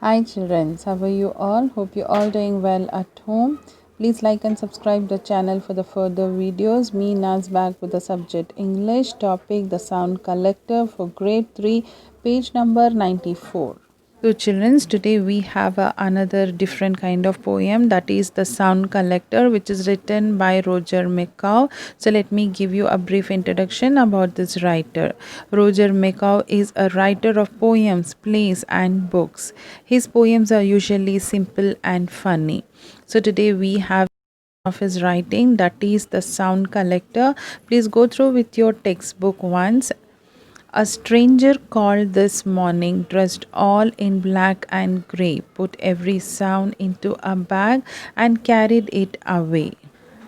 Hi children, how are you all? Hope you all doing well at home. Please like and subscribe the channel for the further videos. Me Naz back with the subject English topic the sound collector for grade 3 page number 94. So children, today we have another different kind of poem, that is the sound collector, which is written by Roger McCaw. So let me give you a brief introduction about this writer. Roger McCaw is a writer of poems, plays and books. His poems are usually simple and funny. So today we have of his writing, that is the sound collector. Please go through with your textbook once. A stranger called this morning, dressed all in black and grey, put every sound into a bag and carried it away.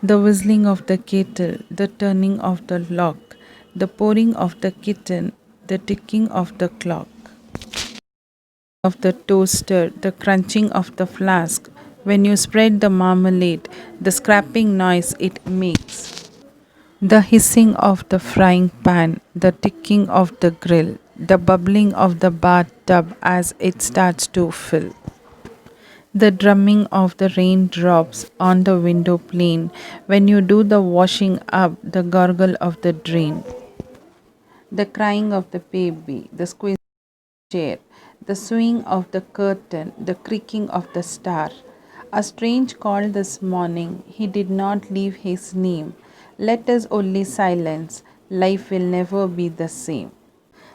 The whistling of the kettle, the turning of the lock, the pouring of the kitten, the ticking of the clock, of the toaster, the crunching of the flask, when you spread the marmalade, the scraping noise it makes. The hissing of the frying pan, the ticking of the grill, the bubbling of the bathtub as it starts to fill, the drumming of the raindrops on the window pane when you do the washing up, the gurgle of the drain, the crying of the baby, the squeeze chair, the swing of the curtain, the creaking of the star. A strange call this morning, he did not leave his name. Let us only silence, life will never be the same.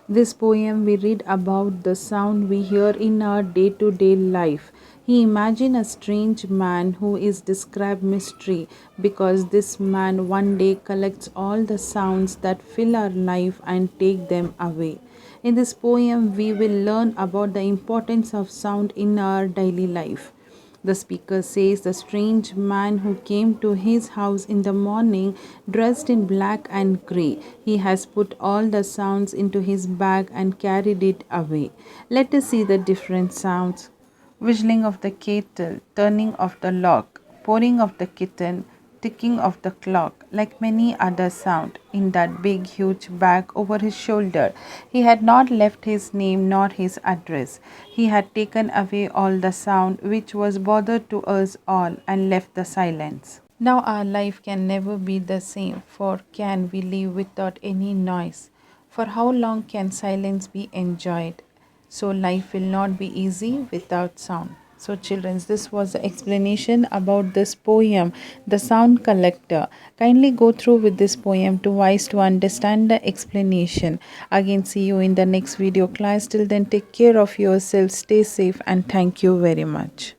This poem we read about the sound we hear in our day to day life. He imagined a strange man who is described mystery because this man one day collects all the sounds that fill our life and take them away. In this poem, we will learn about the importance of sound in our daily life. The speaker says the strange man who came to his house in the morning dressed in black and grey. He has put all the sounds into his bag and carried it away. Let us see the different sounds. Whistling of the kettle, turning of the lock, pouring of the kitten, ticking of the clock, like many other sounds in that big huge bag over his shoulder. He had not left his name nor his address. He had taken away all the sound which was bother to us all and left the silence. Now our life can never be the same, for can we live without any noise? For how long can silence be enjoyed? So life will not be easy without sound. So children, this was the explanation about this poem, The Sound Collector. Kindly go through with this poem twice to understand the explanation. Again, see you in the next video class. Till then, take care of yourself, stay safe, and thank you very much.